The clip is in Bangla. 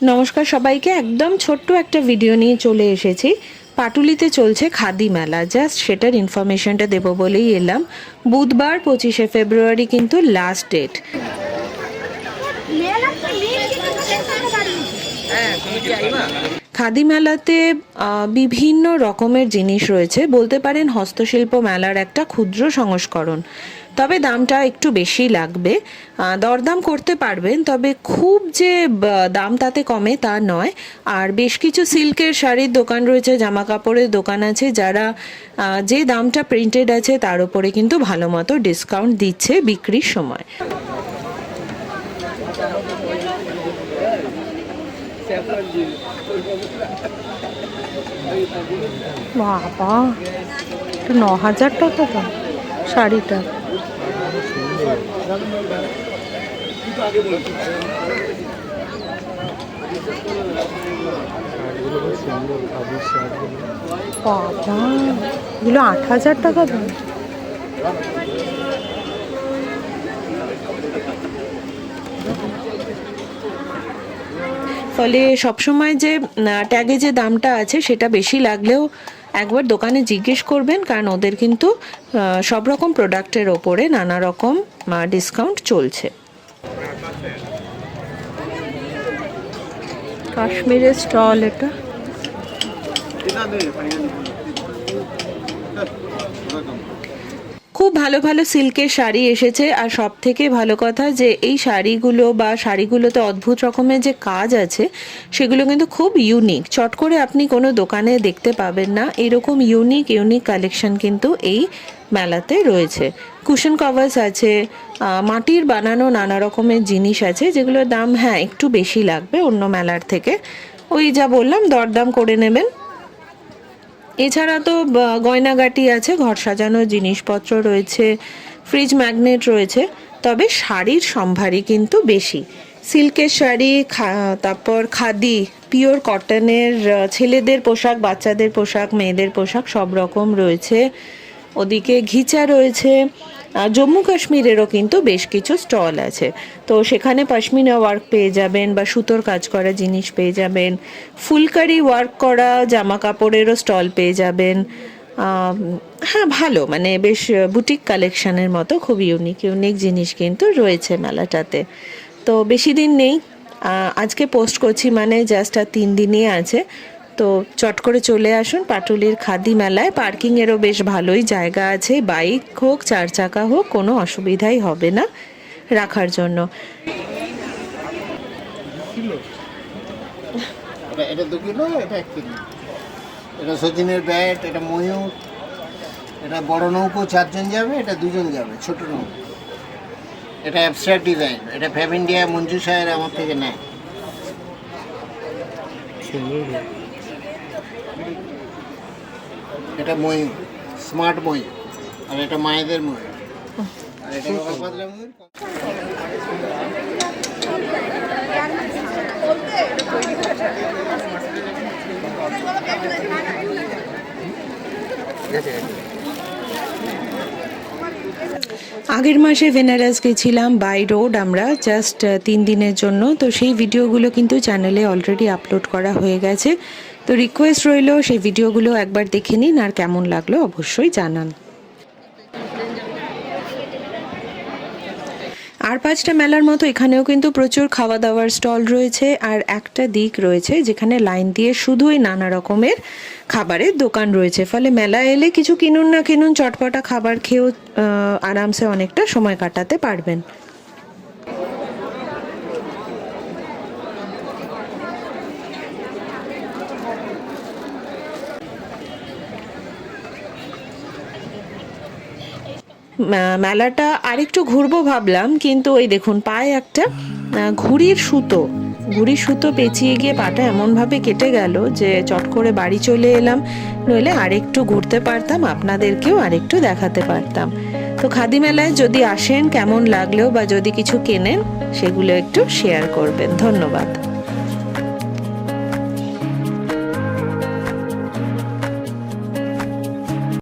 নমস্কার সবাইকে, একদম ছোট্ট একটা ভিডিও নিয়ে চলে এসেছি। পাটুলিতে চলছে খাদি মেলা, জাস্ট সেটার ইনফরমেশনটা দেবো বলেই এলাম। বুধবার 25শে ফেব্রুয়ারি কিন্তু লাস্ট ডেট। খাদি মেলাতে বিভিন্ন রকমের জিনিস রয়েছে, বলতে পারেন হস্তশিল্প মেলার একটা ক্ষুদ্র সংস্করণ। তবে দামটা একটু বেশি লাগবে, দরদাম করতে পারবেন, তবে খুব যে দাম তাতে কমে তা নয়। আর বেশ কিছু সিল্কের শাড়ির দোকান রয়েছে, জামা কাপড়ের দোকান আছে, যারা যে দামটা প্রিন্টেড আছে তার উপরে কিন্তু ভালো মতো ডিসকাউন্ট দিচ্ছে বিক্রির সময়। বাবা, 9,000 টাকা দাম শাড়িটা। বাবা, এগুলো 8,000 টাকা দাম। ফলে সবসময় যে ট্যাগে যে দামটা আছে সেটা বেশি লাগলেও একবার দোকানে জিজ্ঞেস করবেন, কারণ ওদের কিন্তু সব রকম প্রোডাক্টের ওপরে নানা রকম ডিসকাউন্ট চলছে। কাশ্মীরের স্টল এটা। খুব ভালো ভালো সিল্কের শাড়ি এসেছে, আর সব থেকে ভালো কথা যে এই শাড়িগুলোতে অদ্ভুত রকমের যে কাজ আছে সেগুলো কিন্তু খুব ইউনিক। চট করে আপনি কোনো দোকানে দেখতে পাবেন না এরকম ইউনিক কালেকশন কিন্তু এই মেলাতে রয়েছে। কুশন কভার্স আছে, মাটির বানানো নানা রকমের জিনিস আছে, যেগুলোর দাম একটু বেশি লাগবে অন্য মেলার থেকে। ওই যা বললাম, দরদাম করে নেবেন। এছাড়া তো গয়নাগাটি আছে, ঘর সাজানোর জিনিসপত্র রয়েছে, ফ্রিজ ম্যাগনেট রয়েছে। তবে শাড়ির সম্ভারই কিন্তু বেশি। সিল্কের শাড়ি, তারপর খাদি, পিওর কটনের ছেলেদের পোশাক, বাচ্চাদের পোশাক, মেয়েদের পোশাক সব রকম রয়েছে। ওদিকে ঘিচা রয়েছে। জম্মু কাশ্মীরেরও কিন্তু বেশ কিছু স্টল আছে, তো সেখানে পশমিনা ওয়ার্ক পেয়ে যাবেন বা সুতোর কাজ করা জিনিস পেয়ে যাবেন। ফুলকারি ওয়ার্ক করা জামা কাপড়েরও স্টল পেয়ে যাবেন। ভালো, মানে বেশ বুটিক কালেকশনের মতো খুব ইউনিক জিনিস কিন্তু রয়েছে মেলাটাতে। তো বেশি দিন নেই, আজকে পোস্ট করছি মানে জাস্ট আর 3 দিনই আছে। তো চট করে চলে আসুন পাটুলির খাদি মেলায়। পার্কিংয়েরও বেশ ভালোই জায়গা আছে, বাইক হোক 4 চাকা হোক কোনো অসুবিধাই হবে না রাখার জন্য। এটা 2 কিলো, এটা 1 কিলো। এটা সচিনের ব্যাট, এটা ময়ূর, এটা বড় নৌকো 4 জন যাবে, এটা 2 জন যাবে ছোট নৌকো। এটা অ্যাবস্ট্রাক্ট ডিজাইন, এটা ফ্যাব ইন্ডিয়া মঞ্জু সাহের আমার থেকে নেয়। এটা ময়ূর, স্মার্ট ময়ূর, আর এটা মায়েদের ময়ূর, আর এটা পাতলা ময়ূর। আগের মাসে বেনারস গেছিলাম বাই রোড আমরা, জাস্ট 3 দিনের জন্য। তো সেই ভিডিওগুলো কিন্তু চ্যানেলে অলরেডি আপলোড করা হয়ে গেছে। তো রিকোয়েস্ট রইল সেই ভিডিওগুলো একবার দেখে নিন, আর কেমন লাগলো অবশ্যই জানান। আর 5টা মেলার মতো এখানেও কিন্তু প্রচুর খাওয়া দাওয়ার স্টল রয়েছে, আর একটা দিক রয়েছে যেখানে লাইন দিয়ে শুধুই নানা রকমের খাবারের দোকান রয়েছে। ফলে মেলা এলে কিছু কিনুন না কিনুন, চটপটা খাবার খেয়েও আরামসে অনেকটা সময় কাটাতে পারবেন। মেলাটা আরেকটু ঘুরবো ভাবলাম, কিন্তু ওই দেখুন পায়ে একটা ঘুড়ির সুতো পেঁচিয়ে গিয়ে পাটা এমনভাবে কেটে গেল যে চট করে বাড়ি চলে এলাম। নইলে আরেকটু ঘুরতে পারতাম, আপনাদেরকেও আরেকটু দেখাতে পারতাম। তো খাদি মেলায় যদি আসেন কেমন লাগলো বা যদি কিছু কেনেন সেগুলো একটু শেয়ার করবেন। ধন্যবাদ।